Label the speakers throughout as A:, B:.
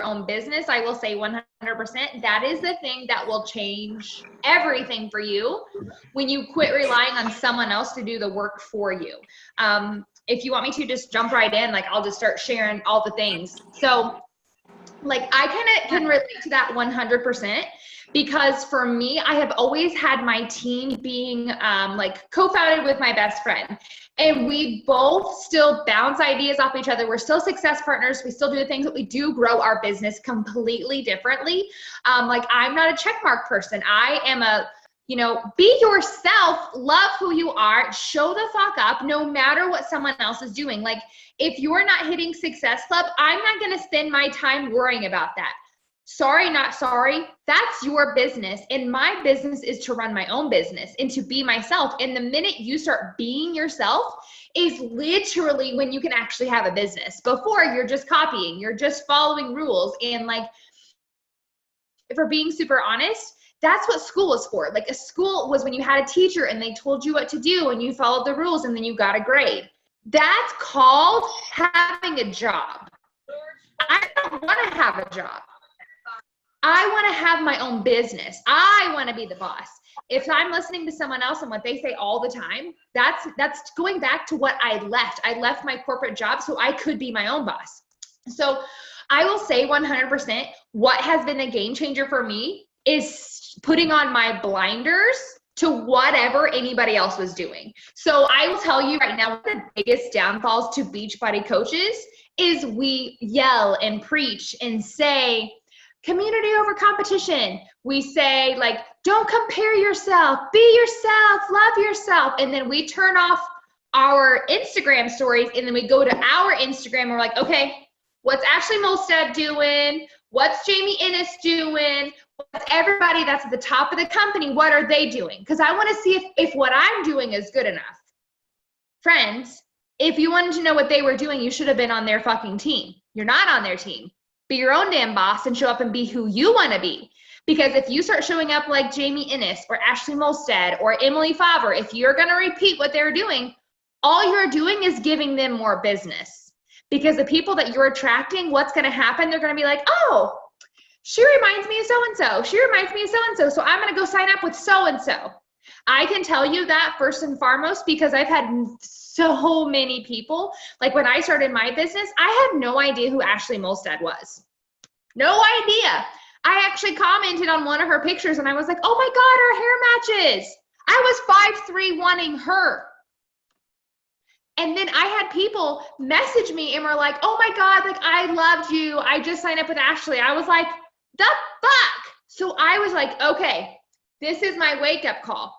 A: own business, I will say 100%, that is the thing that will change everything for you when you quit relying on someone else to do the work for you. If you want me to just jump right in, like I'll just start sharing all the things. So like I kind of can relate to that 100%, because for me, I have always had my team being like co-founded with my best friend. And we both still bounce ideas off each other. We're still success partners. We still do the things that we do, grow our business completely differently. Like I'm not a checkmark person. I am a, you know, be yourself, love who you are, show the fuck up no matter what someone else is doing. Like if you're not hitting Success Club, I'm not going to spend my time worrying about that. Sorry, not sorry. That's your business. And my business is to run my own business and to be myself. And the minute you start being yourself is literally when you can actually have a business. Before, you're just copying, you're just following rules. And like, if we're being super honest, that's what school was for. Like a school was when you had a teacher and they told you what to do and you followed the rules and then you got a grade. That's called having a job. I don't want to have a job. I want to have my own business. I want to be the boss. If I'm listening to someone else and what they say all the time, that's going back to what I left. I left my corporate job so I could be my own boss. So I will say 100%, what has been a game changer for me is putting on my blinders to whatever anybody else was doing. So I will tell you right now, one of the biggest downfalls to Beachbody coaches is we yell and preach and say, community over competition. We say like, don't compare yourself, be yourself, love yourself. And then we turn off our Instagram stories and then we go to our Instagram and we're like, okay, what's Ashley Molstad doing? What's Jamie Innes doing? What's everybody that's at the top of the company? What are they doing? Because I want to see if what I'm doing is good enough. Friends, if you wanted to know what they were doing, you should have been on their fucking team. You're not on their team. Be your own damn boss and show up and be who you want to be. Because if you start showing up like Jamie Innes or Ashley Molstad or Emily Favre, if you're going to repeat what they're doing, all you're doing is giving them more business. Because the people that you're attracting, what's going to happen? They're going to be like, oh, she reminds me of so-and-so. She reminds me of so-and-so. So I'm going to go sign up with so-and-so. I can tell you that first and foremost because I've had so many people. Like when I started my business, I had no idea who Ashley Molstad was. No idea. I actually commented on one of her pictures and I was like, oh my God, her hair matches. I was 5'3" wanting her. And then I had people message me and were like, oh my God, like I loved you. I just signed up with Ashley. I was like, the fuck? So I was like, okay, this is my wake up call.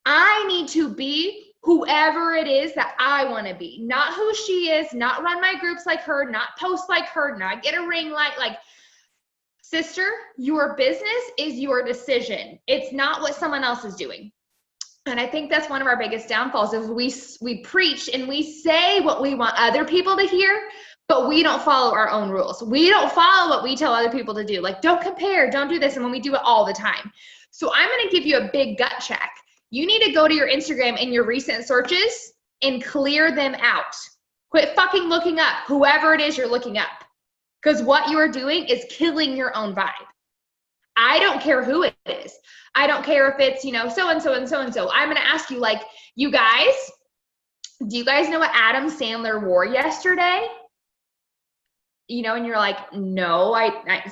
A: I need to be whoever it is that I want to be, not who she is, not run my groups like her, not post like her, not get a ring light. Like, sister, your business is your decision. It's not what someone else is doing. And I think that's one of our biggest downfalls is we preach and we say what we want other people to hear, but we don't follow our own rules. We don't follow what we tell other people to do. Like, don't compare, don't do this. And when we do it all the time. So I'm going to give you a big gut check. You need to go to your Instagram and your recent searches and clear them out. Quit fucking looking up whoever it is you're looking up. Because what you are doing is killing your own vibe. I don't care who it is. I don't care if it's, so-and-so and so-and-so. I'm going to ask you, like, you guys, do you guys know what Adam Sandler wore yesterday? And you're like, no,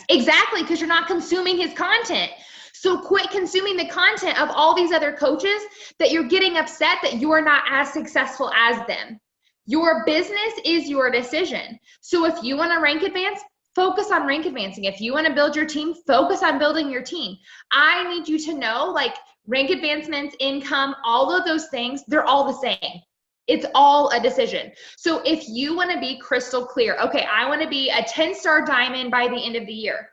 A: exactly, because you're not consuming his content. So quit consuming the content of all these other coaches that you're getting upset that you're not as successful as them. Your business is your decision. So if you want to rank advance, focus on rank advancing. If you want to build your team, focus on building your team. I need you to know, like, rank advancements, income, all of those things, they're all the same. It's all a decision. So if you want to be crystal clear, okay, I want to be a 10-star diamond by the end of the year,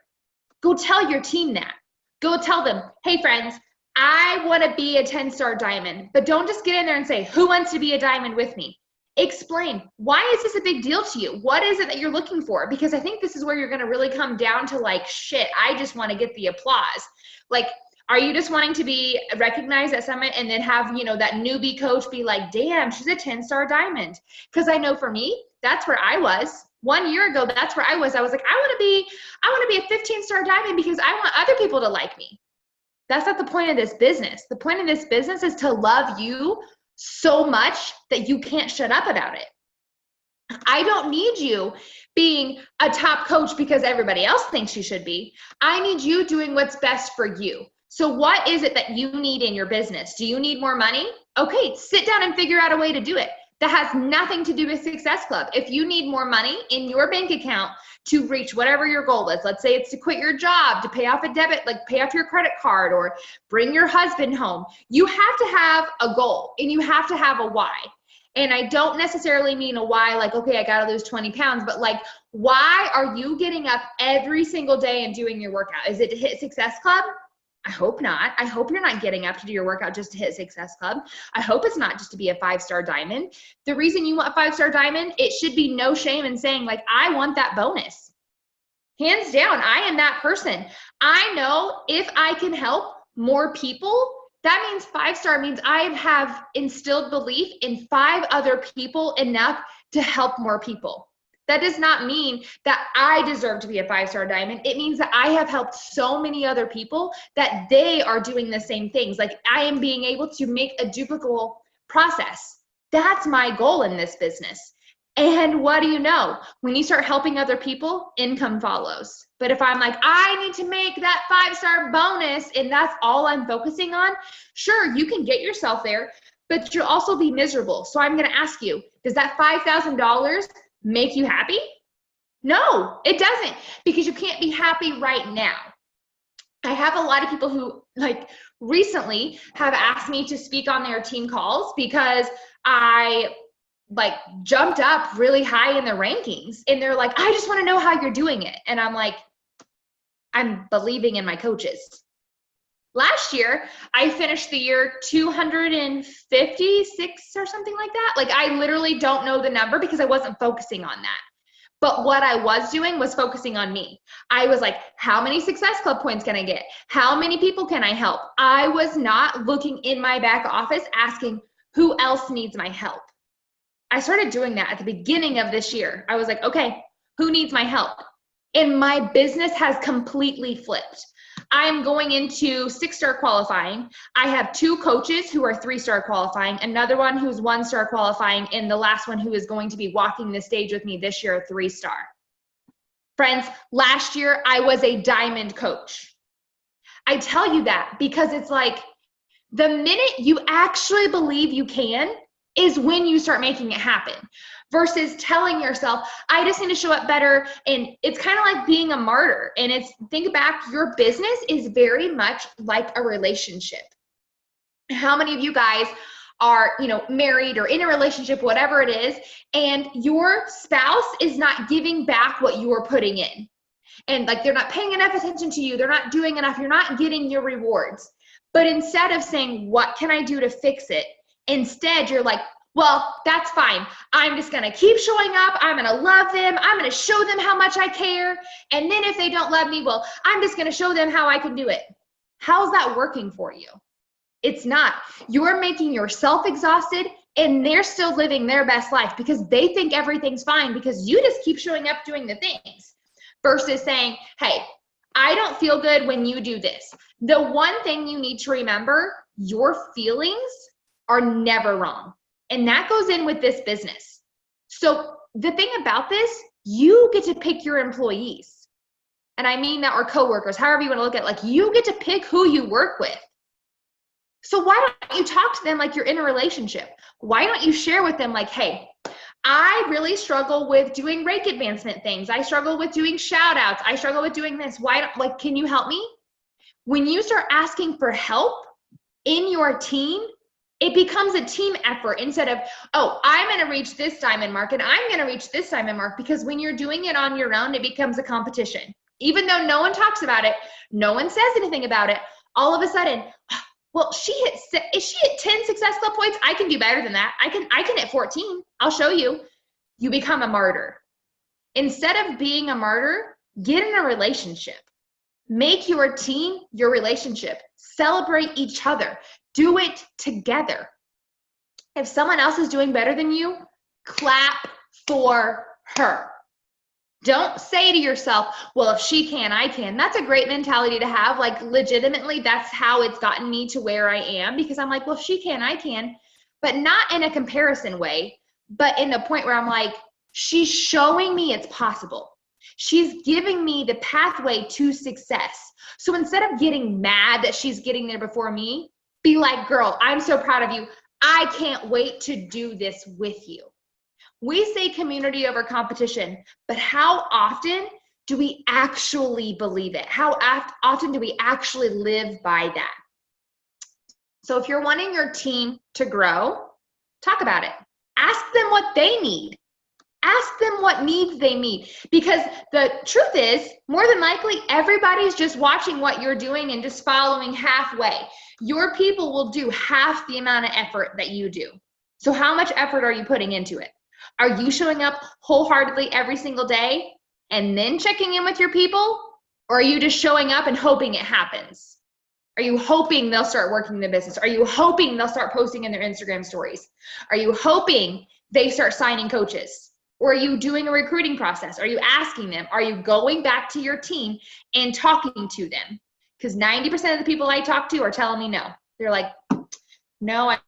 A: go tell your team that. Go tell them, hey friends, I want to be a 10-star diamond, but don't just get in there and say, who wants to be a diamond with me? Explain, why is this a big deal to you? What is it that you're looking for? Because I think this is where you're going to really come down to, like, shit, I just want to get the applause. Like, are you just wanting to be recognized at Summit and then have, that newbie coach be like, damn, she's a 10-star diamond? Because I know for me, that's where I was. 1 year ago, that's where I was. I was like, I want to be a 15-star diamond because I want other people to like me. That's not the point of this business. The point of this business is to love you so much that you can't shut up about it. I don't need you being a top coach because everybody else thinks you should be. I need you doing what's best for you. So what is it that you need in your business? Do you need more money? Okay, sit down and figure out a way to do it. That has nothing to do with Success Club. If you need more money in your bank account to reach whatever your goal is, let's say it's to quit your job, to pay off a debit, like pay off your credit card or bring your husband home, you have to have a goal and you have to have a why. And I don't necessarily mean a why like, okay, I got to lose 20 pounds, but like, why are you getting up every single day and doing your workout? Is it to hit Success Club? I hope not. I hope you're not getting up to do your workout just to hit Success Club. I hope it's not just to be a 5-star diamond. The reason you want a 5-star diamond, it should be no shame in saying like, I want that bonus. Hands down, I am that person. I know if I can help more people, that means 5-star means I have instilled belief in 5 other people enough to help more people. That does not mean that I deserve to be a 5-star diamond. It means that I have helped so many other people that they are doing the same things. Like I am being able to make a duplicable process. That's my goal in this business. And what do you know? When you start helping other people, income follows. But if I'm like, I need to make that 5-star bonus and that's all I'm focusing on, sure, you can get yourself there, but you'll also be miserable. So I'm going to ask you, does that $5,000 make you happy? No, it doesn't, because you can't be happy right now. I have a lot of people who like recently have asked me to speak on their team calls because I like jumped up really high in the rankings and they're like, I just want to know how you're doing it. And I'm like, I'm believing in my coaches. Last year, I finished the year 256 or something like that. Like I literally don't know the number because I wasn't focusing on that. But what I was doing was focusing on me. I was like, how many Success Club points can I get? How many people can I help? I was not looking in my back office asking who else needs my help. I started doing that at the beginning of this year. I was like, okay, who needs my help? And my business has completely flipped. I'm going into 6-star qualifying. I have 2 coaches who are 3-star qualifying, another one who's 1-star qualifying, and the last one who is going to be walking the stage with me this year, 3-star. Friends, last year I was a diamond coach. I tell you that because it's like the minute you actually believe you can is when you start making it happen. Versus telling yourself, I just need to show up better. And it's kind of like being a martyr. And it's, think back, your business is very much like a relationship. How many of you guys are, married or in a relationship, whatever it is, and your spouse is not giving back what you are putting in? And like, they're not paying enough attention to you. They're not doing enough. You're not getting your rewards. But instead of saying, what can I do to fix it? Instead, you're like, well, that's fine. I'm just going to keep showing up. I'm going to love them. I'm going to show them how much I care. And then if they don't love me, well, I'm just going to show them how I can do it. How's that working for you? It's not. You're making yourself exhausted and they're still living their best life because they think everything's fine because you just keep showing up doing the things versus saying, hey, I don't feel good when you do this. The one thing you need to remember, your feelings are never wrong. And that goes in with this business. So the thing about this, you get to pick your employees. And I mean that, or coworkers, however you want to look at it, like you get to pick who you work with. So why don't you talk to them like you're in a relationship? Why don't you share with them like, hey, I really struggle with doing rake advancement things. I struggle with doing shout outs. I struggle with doing this. Can you help me? When you start asking for help in your team, it becomes a team effort instead of, oh, I'm going to reach this diamond mark and I'm going to reach this diamond mark, because when you're doing it on your own, it becomes a competition. Even though no one talks about it, no one says anything about it, all of a sudden, well, if she hit 10 Success Club points, I can do better than that. I can hit 14. I'll show you. You become a martyr. Instead of being a martyr, get in a relationship. Make your team your relationship. Celebrate each other. Do it together. If someone else is doing better than you, clap for her. Don't say to yourself, well, if she can, I can. That's a great mentality to have. Like, legitimately, that's how it's gotten me to where I am, because I'm like, well, if she can, I can. But not in a comparison way, but in the point where I'm like, she's showing me it's possible. She's giving me the pathway to success. So instead of getting mad that she's getting there before me, be like, girl, I'm so proud of you. I can't wait to do this with you. We say community over competition, but how often do we actually believe it? How often do we actually live by that? So if you're wanting your team to grow, talk about it. Ask them what they need. Ask them what needs they need. Because the truth is, more than likely, everybody's just watching what you're doing and just following halfway. Your people will do half the amount of effort that you do. So how much effort are you putting into it? Are you showing up wholeheartedly every single day and then checking in with your people? Or are you just showing up and hoping it happens? Are you hoping they'll start working the business? Are you hoping they'll start posting in their Instagram stories? Are you hoping they start signing coaches? Or are you doing a recruiting process? Are you asking them? Are you going back to your team and talking to them? Because 90% of the people I talk to are telling me no. They're like, no, I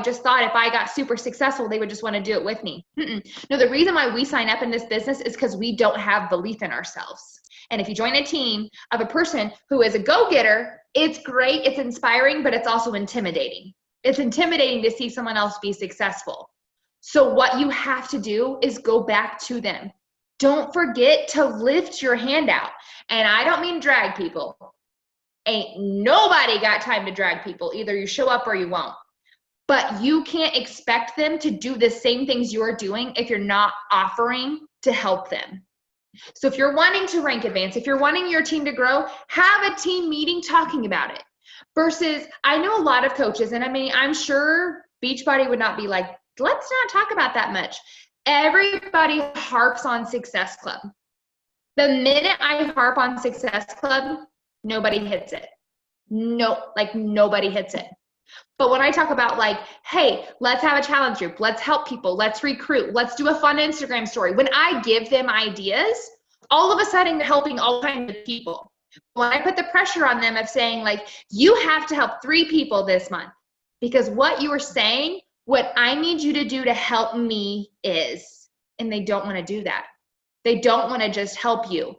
A: just thought if I got super successful, they would just want to do it with me. No, the reason why we sign up in this business is because we don't have belief in ourselves. And if you join a team of a person who is a go-getter, it's great, it's inspiring, but it's also intimidating. It's intimidating to see someone else be successful. So what you have to do is go back to them. Don't forget to lift your hand out. And I don't mean drag people. Ain't nobody got time to drag people. Either you show up or you won't. But you can't expect them to do the same things you're doing if you're not offering to help them. So if you're wanting to rank advance, if you're wanting your team to grow, have a team meeting talking about it. Versus, I know a lot of coaches, and I mean, I'm sure Beachbody would not be like, let's not talk about that much. Everybody harps on Success Club. The minute I harp on Success Club, nobody hits it. No, like nobody hits it. But when I talk about like, hey, let's have a challenge group, let's help people, let's recruit, let's do a fun Instagram story. When I give them ideas, all of a sudden they're helping all kinds of people. When I put the pressure on them of saying like, you have to help 3 people this month, because what you are saying, what I need you to do to help me is, and they don't want to do that. They don't want to just help you.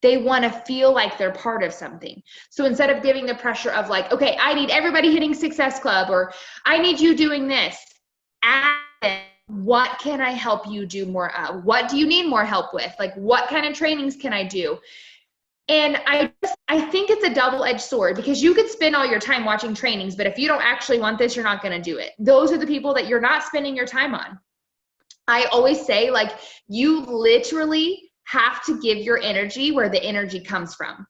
A: They want to feel like they're part of something. So instead of giving the pressure of like, okay, I need everybody hitting Success Club, or I need you doing this, ask them, what can I help you do more of? What do you need more help with? Like, what kind of trainings can I do? And I think it's a double-edged sword, because you could spend all your time watching trainings, but if you don't actually want this, you're not going to do it. Those are the people that you're not spending your time on. I always say, like, you literally have to give your energy where the energy comes from.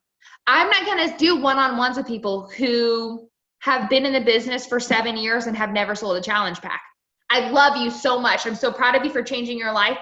A: I'm not going to do one-on-ones with people who have been in the business for 7 years and have never sold a challenge pack. I love you so much. I'm so proud of you for changing your life,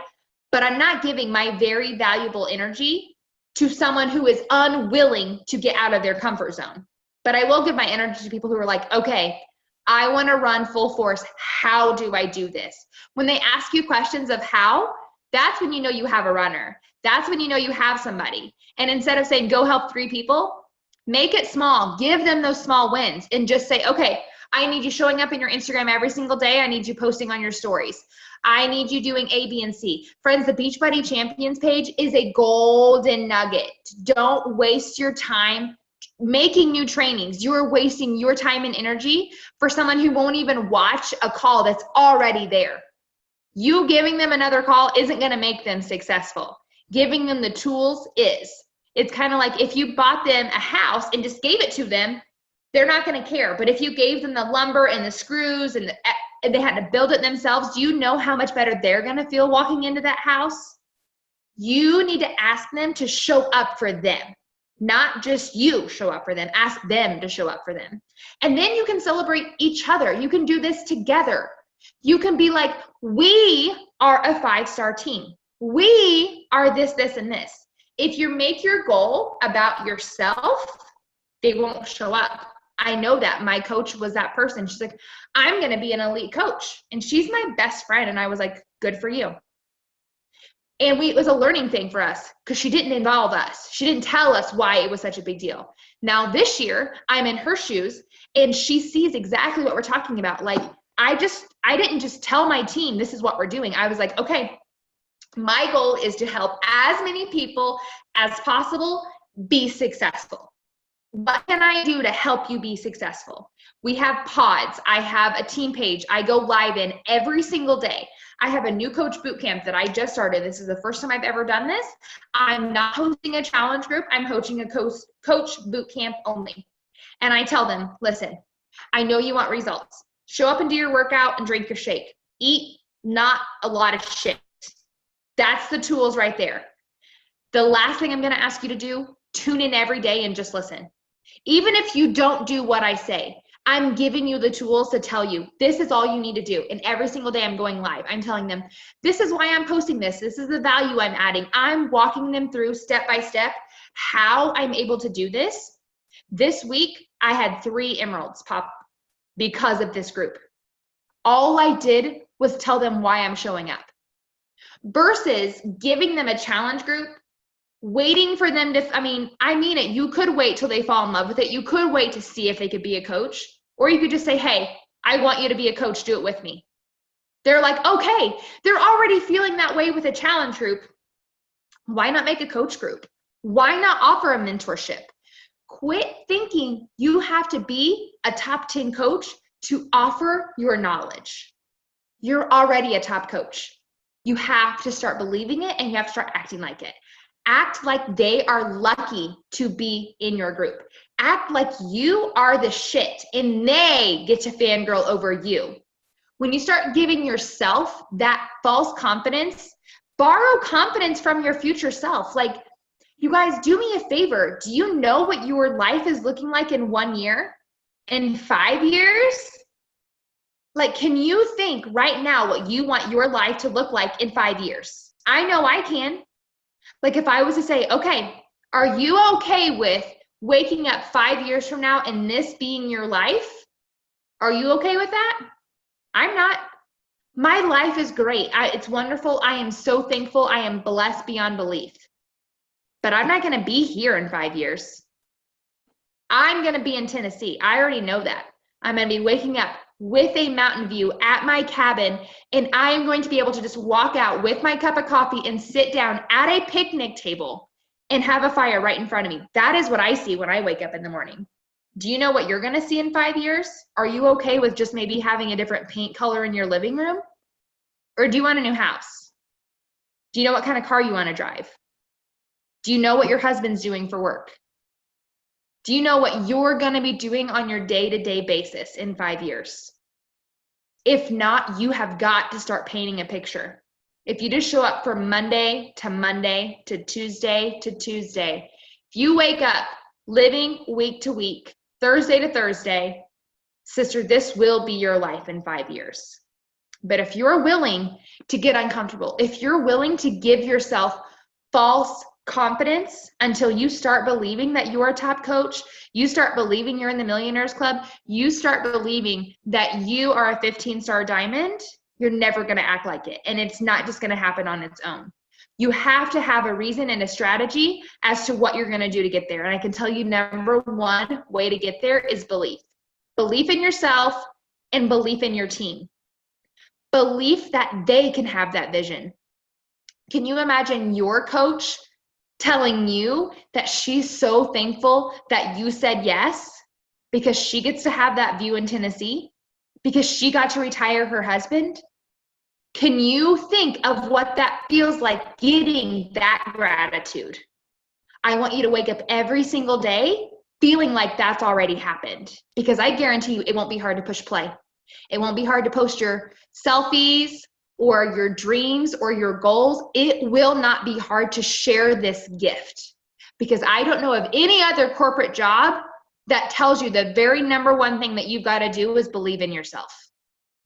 A: but I'm not giving my very valuable energy to someone who is unwilling to get out of their comfort zone. But I will give my energy to people who are like, okay, I want to run full force. How do I do this? When they ask you questions of how, that's when you know you have a runner. That's when you know you have somebody. And instead of saying, go help 3 people, make it small. Give them those small wins and just say, okay, I need you showing up in your Instagram every single day. I need you posting on your stories. I need you doing A, B, and C. Friends, the Beachbody Champions page is a golden nugget. Don't waste your time making new trainings. You are wasting your time and energy for someone who won't even watch a call that's already there. You giving them another call isn't going to make them successful. Giving them the tools is. It's kind of like if you bought them a house and just gave it to them, they're not going to care. But if you gave them the lumber and the screws and they had to build it themselves, do you know how much better they're going to feel walking into that house? You need to ask them to show up for them. Not just you show up for them. Ask them to show up for them. And then you can celebrate each other. You can do this together. You can be like, we are a 5-star team. We are this, this, and this. If you make your goal about yourself, they won't show up. I know that. My coach was that person. She's like, I'm going to be an elite coach. And she's my best friend. And I was like, good for you. And it was a learning thing for us because she didn't involve us. She didn't tell us why it was such a big deal. Now this year, I'm in her shoes and she sees exactly what we're talking about. Like, I didn't just tell my team, this is what we're doing. I was like, okay, my goal is to help as many people as possible be successful. What can I do to help you be successful? We have pods. I have a team page I go live in every single day. I have a new coach boot camp that I just started. This is the first time I've ever done this. I'm not hosting a challenge group. I'm hosting a coach boot camp only. And I tell them, listen, I know you want results. Show up and do your workout and drink your shake. Eat not a lot of shit. That's the tools right there. The last thing I'm going to ask you to do, tune in every day and just listen. Even if you don't do what I say, I'm giving you the tools to tell you, this is all you need to do. And every single day I'm going live. I'm telling them, this is why I'm posting this. This is the value I'm adding. I'm walking them through step by step how I'm able to do this. This week, I had 3 emeralds pop because of this group. All I did was tell them why I'm showing up. Versus giving them a challenge group, waiting for them to, I mean it, you could wait till they fall in love with it. You could wait to see if they could be a coach, or you could just say, hey, I want you to be a coach, do it with me. They're like, okay, they're already feeling that way with a challenge group. Why not make a coach group? Why not offer a mentorship? Quit thinking you have to be a top 10 coach to offer your knowledge. You're already a top coach. You have to start believing it and you have to start acting like it. Act like they are lucky to be in your group. Act like you are the shit and they get to fangirl over you. When you start giving yourself that false confidence, borrow confidence from your future self. Like, you guys, do me a favor. Do you know what your life is looking like in 1 year? In 5 years? Like, can you think right now what you want your life to look like in 5 years? I know I can. Like, if I was to say, okay, are you okay with waking up 5 years from now and this being your life? Are you okay with that? I'm not. My life is great. It's wonderful. I am so thankful. I am blessed beyond belief. But I'm not going to be here in 5 years. I'm going to be in Tennessee. I already know that. I'm going to be waking up with a mountain view at my cabin, and I am going to be able to just walk out with my cup of coffee and sit down at a picnic table and have a fire right in front of me. That is what I see when I wake up in the morning. Do you know what you're going to see in 5 years? Are you okay with just maybe having a different paint color in your living room? Or do you want a new house? Do you know what kind of car you want to drive? Do you know what your husband's doing for work? Do you know what you're going to be doing on your day-to-day basis in 5 years? If not, you have got to start painting a picture. If you just show up from Monday to Monday to Tuesday to Tuesday, if you wake up living week to week, Thursday to Thursday, sister, this will be your life in 5 years. But if you're willing to get uncomfortable, if you're willing to give yourself false confidence until you start believing that you're a top coach, you start believing you're in the Millionaires Club, you start believing that you are a 15-star diamond, you're never going to act like it. And it's not just going to happen on its own. You have to have a reason and a strategy as to what you're going to do to get there. And I can tell you, number one way to get there is belief. Belief in yourself and belief in your team. Belief that they can have that vision. Can you imagine your coach telling you that she's so thankful that you said yes because she gets to have that view in Tennessee, because she got to retire her husband? Can you think of what that feels like, getting that gratitude? I want you to wake up every single day feeling like that's already happened, because I guarantee you it won't be hard to push play. It won't be hard to post your selfies or your dreams or your goals. It will not be hard to share this gift, because I don't know of any other corporate job that tells you the very number one thing that you've got to do is believe in yourself.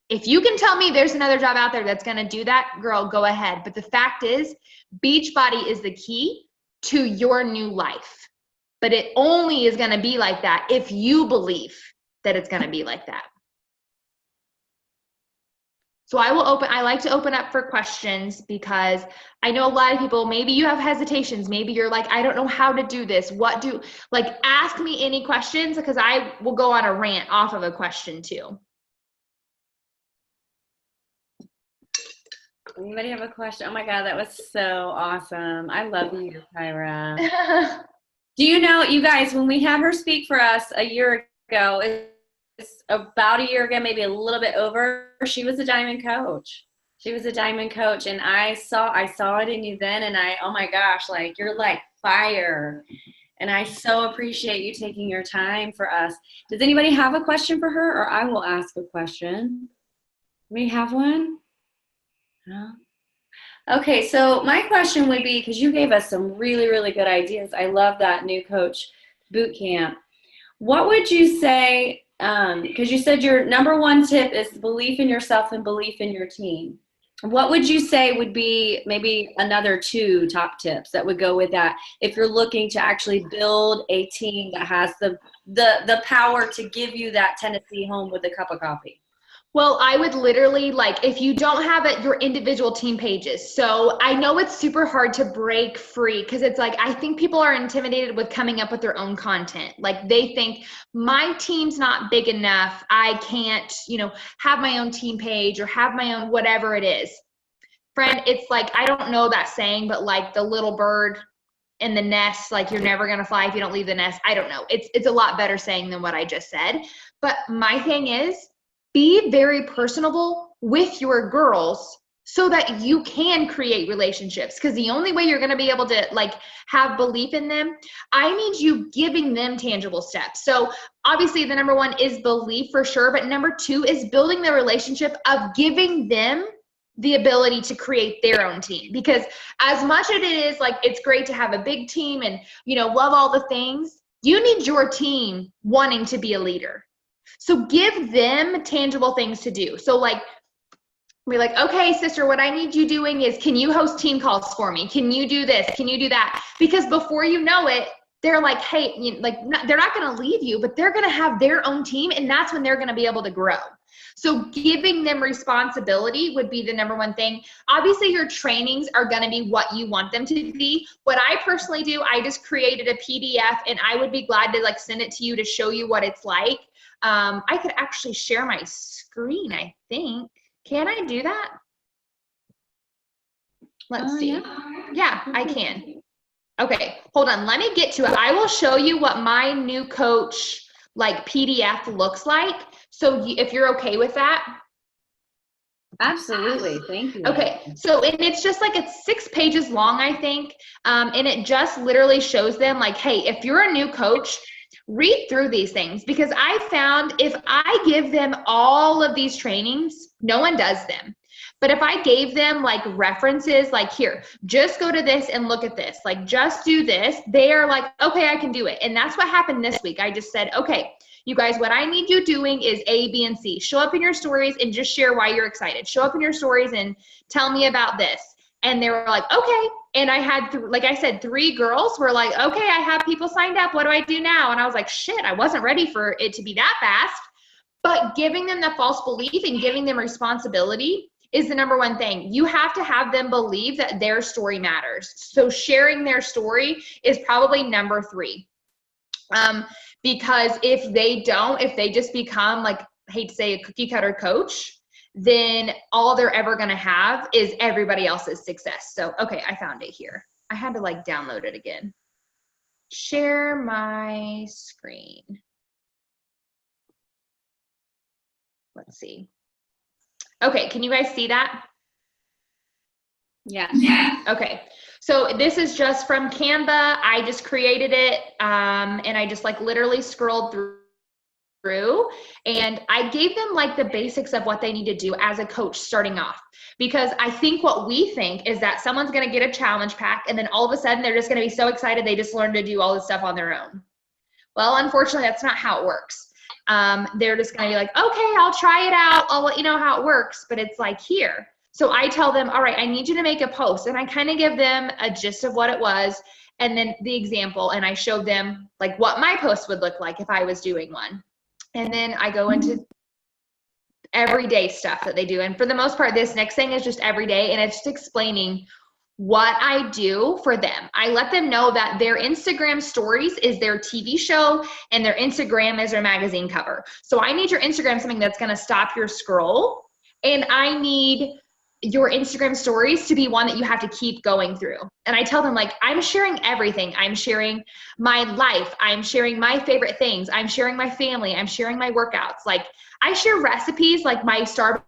A: If you can tell me there's another job out there that's going to do that, girl, go ahead. But the fact is, Beachbody is the key to your new life. But it only is going to be like that if you believe that it's going to be like that. So I like to open up for questions because I know a lot of people, maybe you have hesitations. Maybe you're like, I don't know how to do this. Ask me any questions because I will go on a rant off of a question too.
B: Anybody have a question? Oh my God, that was so awesome. I love you, Kyra. Do you know, you guys, when we had her speak for us a year ago, it's about a year ago, maybe a little bit over, she was a diamond coach. She was a diamond coach, and I saw it in you then, and oh my gosh, like, you're like fire. And I so appreciate you taking your time for us. Does anybody have a question for her, or I will ask a question? We have one? No? Okay, so my question would be, because you gave us some really, really good ideas. I love that new coach boot camp. What would you say, because you said your number one tip is belief in yourself and belief in your team. What would you say would be maybe another 2 top tips that would go with that if you're looking to actually build a team that has the power to give you that Tennessee home with a cup of coffee?
A: Well, I would literally, like, if you don't have it, your individual team pages. So I know it's super hard to break free because it's like, I think people are intimidated with coming up with their own content. Like, they think my team's not big enough. I can't, have my own team page or have my own whatever it is. Friend, it's like, I don't know that saying, but like the little bird in the nest, like, you're never going to fly if you don't leave the nest. I don't know. It's a lot better saying than what I just said. But my thing is, be very personable with your girls so that you can create relationships. Because the only way you're going to be able to like have belief in them, I need you giving them tangible steps. So obviously the number 1 is belief for sure. But number 2 is building the relationship of giving them the ability to create their own team. Because as much as it is like, it's great to have a big team and, love all the things, you need your team wanting to be a leader. So give them tangible things to do. So like, we're like, okay, sister, what I need you doing is, can you host team calls for me? Can you do this? Can you do that? Because before you know it, they're like, hey, they're not going to leave you, but they're going to have their own team. And that's when they're going to be able to grow. So giving them responsibility would be the number 1 thing. Obviously, your trainings are going to be what you want them to be. What I personally do, I just created a PDF, and I would be glad to like send it to you to show you what it's like. I could actually share my screen, I think. Can I do that? Let's see. Yeah, I can. Okay, hold on. Let me get to it. I will show you what my new coach like PDF looks like. So if you're okay with that.
B: Absolutely. Thank you.
A: Okay. So, and it's just like, it's 6 pages long, I think. And it just literally shows them like, hey, if you're a new coach, read through these things, because I found if I give them all of these trainings, no one does them. But if I gave them like references, like, here, just go to this and look at this, like, just do this, they are like, okay, I can do it. And that's what happened this week. I just said, okay, you guys, what I need you doing is A, B, and C. Show up in your stories and just share why you're excited. Show up in your stories and tell me about this. And they were like, okay. And I had, like I said, 3 girls were like, okay, I have people signed up. What do I do now? And I was like, shit, I wasn't ready for it to be that fast. But giving them the false belief and giving them responsibility is the number 1 thing. You have to have them believe that their story matters. So sharing their story is probably number 3. Because if they just become, like, I hate to say, a cookie cutter coach, then all they're ever going to have is everybody else's success. So, okay, I found it here. I had to like download it again. Share my screen. Let's see. Okay, can you guys see that?
B: Yeah.
A: Okay, so this is just from Canva. I just created it, and I just like literally scrolled through, and I gave them like the basics of what they need to do as a coach starting off. Because I think what we think is that someone's going to get a challenge pack, and then all of a sudden they're just going to be so excited they just learn to do all this stuff on their own. Well, unfortunately, that's not how it works. They're just going to be like, okay, I'll try it out. I'll let you know how it works. But it's like, here. So I tell them, all right, I need you to make a post. And I kind of give them a gist of what it was, and then the example. And I showed them like what my post would look like if I was doing one. And then I go into everyday stuff that they do. And for the most part, this next thing is just every day, and it's just explaining what I do for them. I let them know that their Instagram stories is their TV show and their Instagram is their magazine cover. So I need your Instagram something that's going to stop your scroll, and I need your Instagram stories to be one that you have to keep going through. And I tell them, like, I'm sharing everything. I'm sharing my life. I'm sharing my favorite things. I'm sharing my family. I'm sharing my workouts. Like, I share recipes, like my Starbucks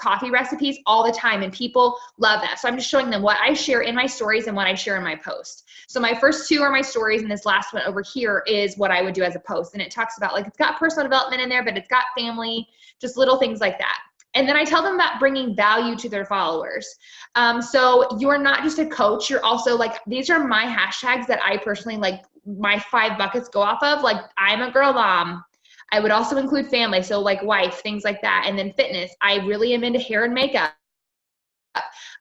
A: coffee recipes all the time, and people love that. So I'm just showing them what I share in my stories and what I share in my post. So my first two are my stories, and this last one over here is what I would do as a post. And it talks about, like, it's got personal development in there, but it's got family, just little things like that. And then I tell them about bringing value to their followers. So you're not just a coach, you're also, like, these are my hashtags that I personally, like, my 5 buckets go off of. Like, I'm a girl mom. I would also include family, so like wife, things like that. And then fitness. I really am into hair and makeup.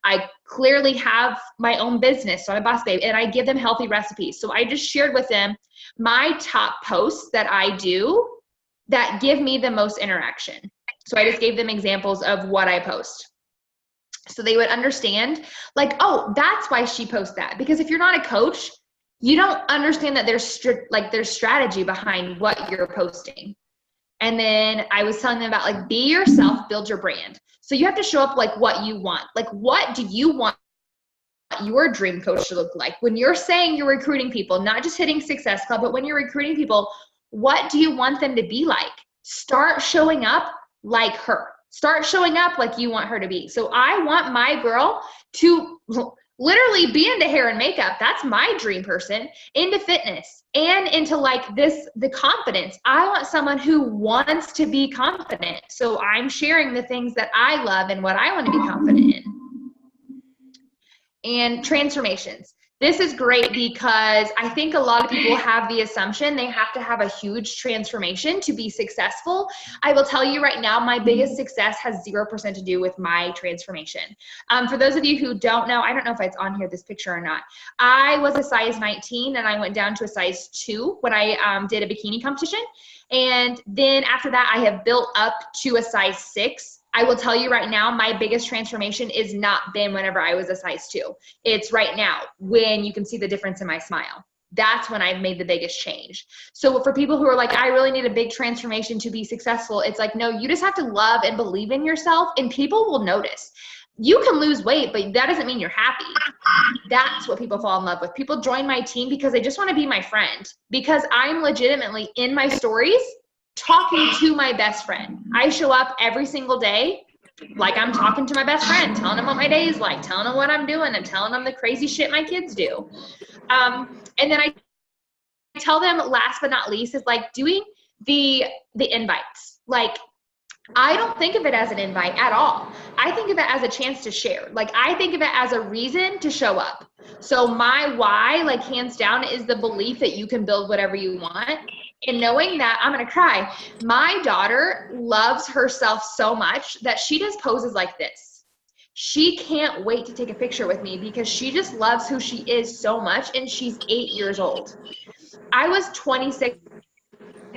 A: I clearly have my own business, so I'm a boss babe, and I give them healthy recipes. So I just shared with them my top posts that I do that give me the most interaction. So I just gave them examples of what I post, so they would understand, like, oh, that's why she posts that. Because if you're not a coach, you don't understand that there's strategy behind what you're posting. And then I was telling them about, like, be yourself, build your brand. So you have to show up like what you want. Like, what do you want your dream coach to look like? When you're saying you're recruiting people, not just hitting Success Club, but when you're recruiting people, what do you want them to be like? Start showing up like her. Start showing up like you want her to be. So I want my girl to literally be into hair and makeup. That's my dream person. Into fitness and into, like, the confidence. I want someone who wants to be confident. So I'm sharing the things that I love and what I want to be confident in. And transformations. This is great because I think a lot of people have the assumption they have to have a huge transformation to be successful. I will tell you right now, my biggest success has 0% to do with my transformation. For those of you who don't know, I don't know if it's on here, this picture or not. I was a size 19 and I went down to a size 2 when I did a bikini competition. And then after that, I have built up to a size 6. I will tell you right now, my biggest transformation is not been whenever I was a size 2. It's right now when you can see the difference in my smile. That's when I've made the biggest change. So for people who are like, I really need a big transformation to be successful, it's like, no, you just have to love and believe in yourself, and people will notice. You can lose weight, but that doesn't mean you're happy. That's what people fall in love with. People join my team because they just want to be my friend, because I'm legitimately in my stories talking to my best friend. I show up every single day like I'm talking to my best friend, telling them what my day is like, telling them what I'm doing, and telling them the crazy shit my kids do. And then I tell them, last but not least, is like doing the invites. Like, I don't think of it as an invite at all. I think of it as a chance to share. Like, I think of it as a reason to show up. So my why, like, hands down, is the belief that you can build whatever you want. And knowing that, I'm going to cry. My daughter loves herself so much that she does poses like this. She can't wait to take a picture with me because she just loves who she is so much, and she's 8 years old. I was 26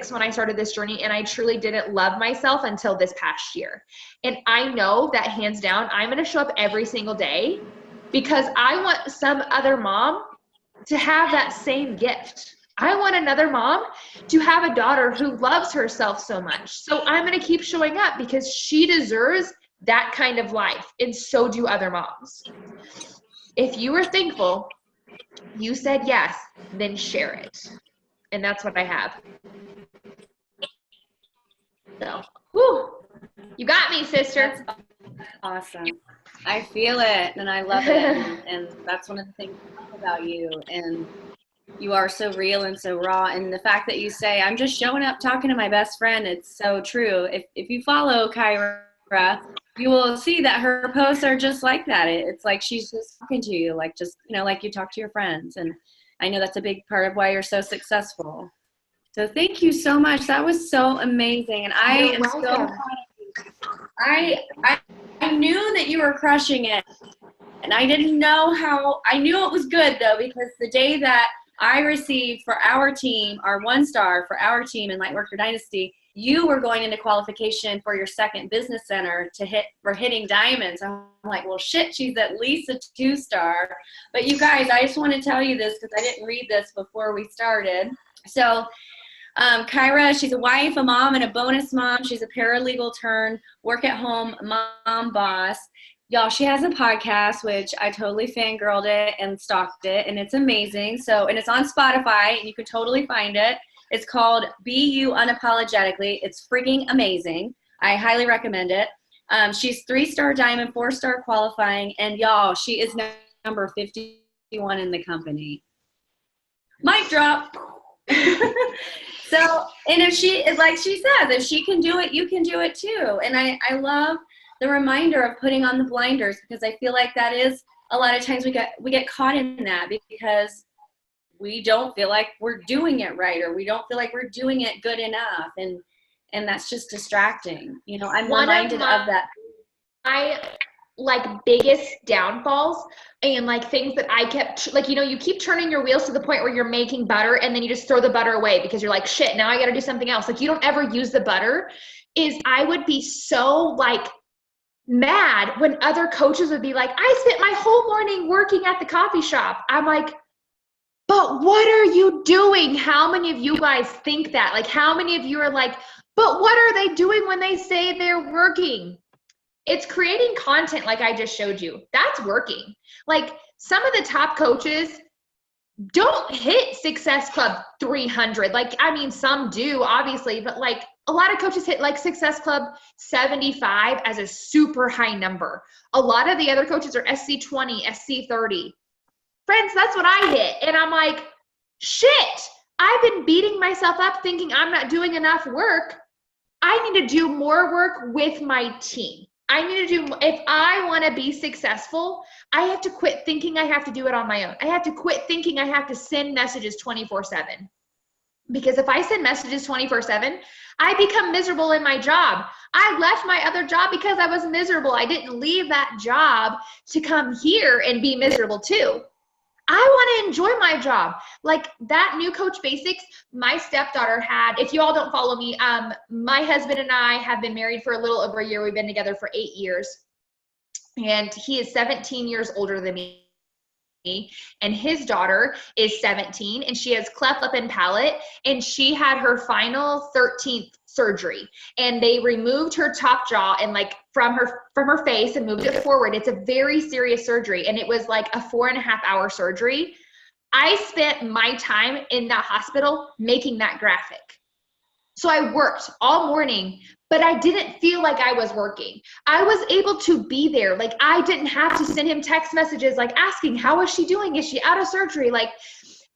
A: when I started this journey, and I truly didn't love myself until this past year. And I know that, hands down, I'm going to show up every single day because I want some other mom to have that same gift. I want another mom to have a daughter who loves herself so much. So I'm going to keep showing up because she deserves that kind of life, and so do other moms. If you were thankful, you said yes, then share it. And that's what I have. So, whew, you got me, sister.
B: That's awesome. I feel it, and I love it. And that's one of the things I love about you. And you are so real and so raw. And the fact that you say, I'm just showing up talking to my best friend, it's so true. If you follow Kyra, you will see that her posts are just like that. It's like she's just talking to you, like, just, you know, like you talk to your friends. And I know that's a big part of why you're so successful. So thank you so much. That was so amazing. And I am so proud of you. I knew that you were crushing it. And I didn't know how. I knew it was good, though, because the day that I received for our team, our 1 star for our team in Lightworker Dynasty, you were going into qualification for your second business center for hitting diamonds. I'm like, well, shit, she's at least a 2-star. But you guys, I just want to tell you this because I didn't read this before we started. So Kyra, she's a wife, a mom, and a bonus mom. She's a paralegal turned work-at-home mom boss. Y'all, she has a podcast, which I totally fangirled it and stalked it, and it's amazing. So, and it's on Spotify, and you can totally find it. It's called Be You Unapologetically. It's freaking amazing. I highly recommend it. She's 3-star diamond, 4-star qualifying, and y'all, she is number 51 in the company. Mic drop. So, and if she, like she says, if she can do it, you can do it too. And I love the reminder of putting on the blinders, because I feel like that is a lot of times we get caught in that because we don't feel like we're doing it right, or we don't feel like we're doing it good enough. And that's just distracting. You know, I'm reminded of that.
A: Like biggest downfalls and like things that I kept, like, you know, you keep turning your wheels to the point where you're making butter and then you just throw the butter away because you're like, shit, now I got to do something else. Like, you don't ever use the butter. Is I would be so like mad when other coaches would be like, I spent my whole morning working at the coffee shop. I'm like, but what are you doing? How many of you guys think that? Like, how many of you are like, but what are they doing when they say they're working? It's creating content like I just showed you. That's working. Like, some of the top coaches don't hit Success Club 300. Like, I mean, some do, obviously, but like a lot of coaches hit like Success Club 75 as a super high number. A lot of the other coaches are SC20, SC30. Friends, that's what I hit. And I'm like, shit, I've been beating myself up thinking I'm not doing enough work. I need to do more work with my team. I need to do, if I want to be successful, I have to quit thinking I have to do it on my own. I have to quit thinking I have to send messages 24/7. Because if I send messages 24/7, I become miserable in my job. I left my other job because I was miserable. I didn't leave that job to come here and be miserable too. I want to enjoy my job. Like that new Coach Basics, my stepdaughter had, if you all don't follow me, my husband and I have been married for a little over a year. We've been together for 8 years. And he is 17 years older than me. And his daughter is 17 and she has cleft lip and palate, and she had her final 13th surgery, and they removed her top jaw and like from her face and moved it forward. It's a very serious surgery, and it was like a 4.5-hour surgery. I spent my time in that hospital making that graphic. So I worked all morning, but I didn't feel like I was working. I was able to be there. Like, I didn't have to send him text messages like asking, how is she doing? Is she out of surgery? Like,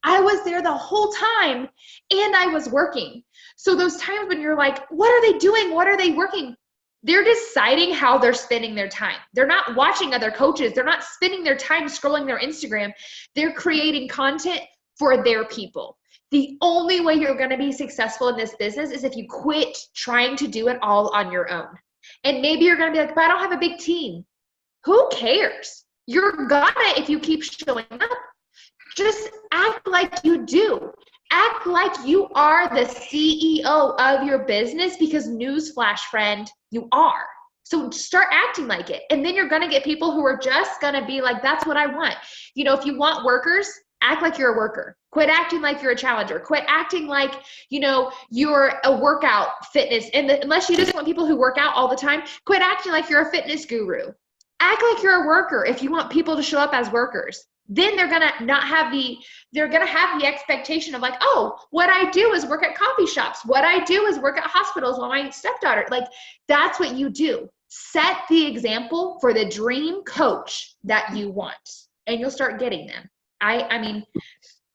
A: I was there the whole time and I was working. So those times when you're like, what are they doing? What are they working? They're deciding how they're spending their time. They're not watching other coaches. They're not spending their time scrolling their Instagram. They're creating content for their people. The only way you're going to be successful in this business is if you quit trying to do it all on your own. And maybe you're going to be like, but I don't have a big team. Who cares? You're gonna, if you keep showing up, just act like you do. Act like you are the CEO of your business, because newsflash, friend, you are. So start acting like it. And then you're going to get people who are just going to be like, that's what I want. You know, if you want workers, act like you're a worker. Quit acting like you're a challenger. Quit acting like, you know, you're a workout fitness. And unless you just want people who work out all the time, quit acting like you're a fitness guru. Act like you're a worker if you want people to show up as workers. Then they're going to not have they're going to have the expectation of like, oh, what I do is work at coffee shops. What I do is work at hospitals with my stepdaughter. Like, that's what you do. Set the example for the dream coach that you want, and you'll start getting them. I mean,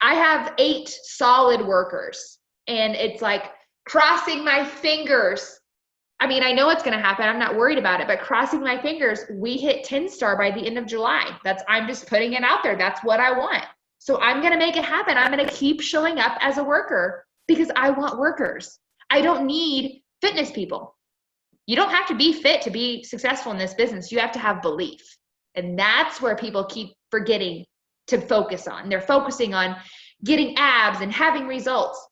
A: I have 8 solid workers, and it's like crossing my fingers. I mean, I know it's going to happen. I'm not worried about it, but crossing my fingers, we hit 10-star by the end of July. I'm just putting it out there. That's what I want. So I'm going to make it happen. I'm going to keep showing up as a worker because I want workers. I don't need fitness people. You don't have to be fit to be successful in this business. You have to have belief. And that's where people keep forgetting to focus on. They're focusing on getting abs and having results.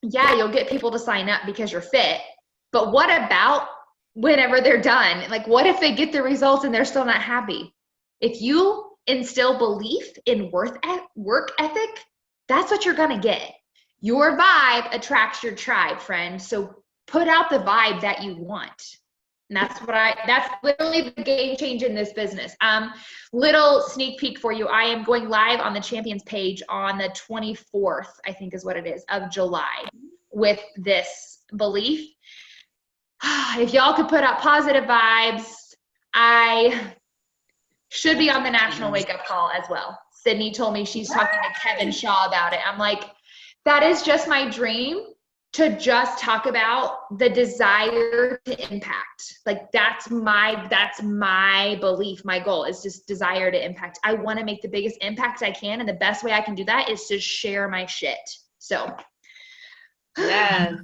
A: yeah, you'll get people to sign up because you're fit. But what about whenever they're done? Like, what if they get the results and they're still not happy? If you instill belief in work ethic, that's what you're going to get. Your vibe attracts your tribe, friend. So put out the vibe that you want. And that's literally the game change in this business. Little sneak peek for you. I am going live on the Champions page on the 24th, I think is what it is, of July with this belief. If y'all could put out positive vibes, I should be on the national wake up call as well. Sydney told me she's talking to Kevin Shaw about it. I'm like, that is just my dream, to just talk about the desire to impact. Like that's my belief. My goal is just desire to impact. I want to make the biggest impact I can. And the best way I can do that is to share my shit. So
B: yes.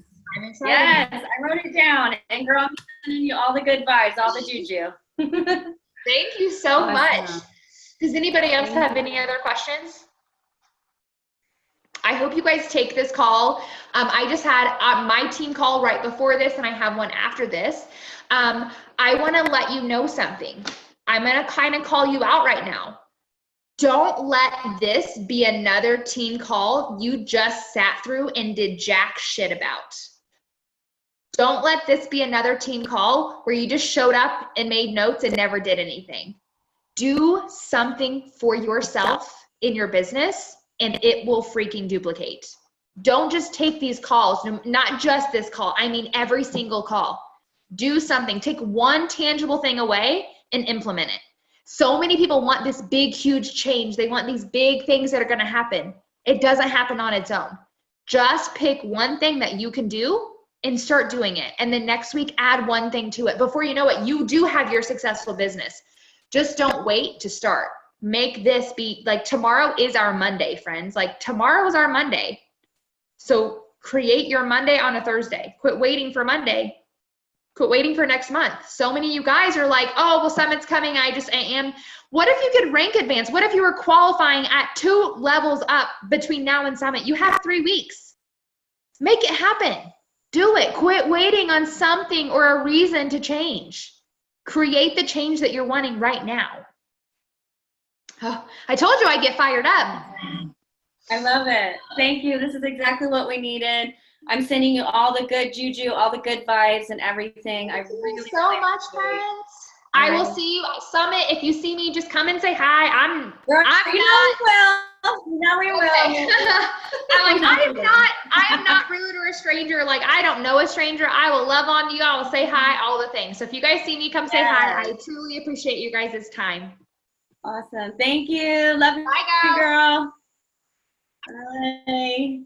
B: Yes, I wrote it down. And girl, I'm sending you all the good vibes, all the juju.
A: Thank you so much. Does anybody else have any other questions? I hope you guys take this call. I just had my team call right before this, and I have one after this. I want to let you know something. I'm going to kind of call you out right now. Don't let this be another team call you just sat through and did jack shit about. Don't let this be another team call where you just showed up and made notes and never did anything. Do something for yourself in your business, and it will freaking duplicate. Don't just take these calls, not just this call. I mean, every single call. Do something. Take one tangible thing away and implement it. So many people want this big, huge change. They want these big things that are going to happen. It doesn't happen on its own. Just pick one thing that you can do and start doing it. And then next week, add one thing to it. Before you know it, you do have your successful business. Just don't wait to start. Make this be, like, tomorrow is our Monday, friends. Like, tomorrow is our Monday. So create your Monday on a Thursday. Quit waiting for Monday. Quit waiting for next month. So many of you guys are like, oh, well, Summit's coming. I am. What if you could rank advance? What if you were qualifying at 2 levels up between now and Summit? You have 3 weeks. Make it happen. Do it. Quit waiting on something or a reason to change. Create the change that you're wanting right now. Oh, I told you I'd get fired up.
B: I love it. Thank you. This is exactly what we needed. I'm sending you all the good juju, all the good vibes and everything.
A: Thank you so much, friends. I will see you at Summit. If you see me, just come and say hi. I'm not.
B: No, we will.
A: Okay. I am not rude or a stranger. Like, I don't know a stranger. I will love on you. I will say hi, all the things. So if you guys see me, come say hi. I truly appreciate you guys' time.
B: Awesome. Thank you. Love you,
A: Bye,
B: girl. Bye.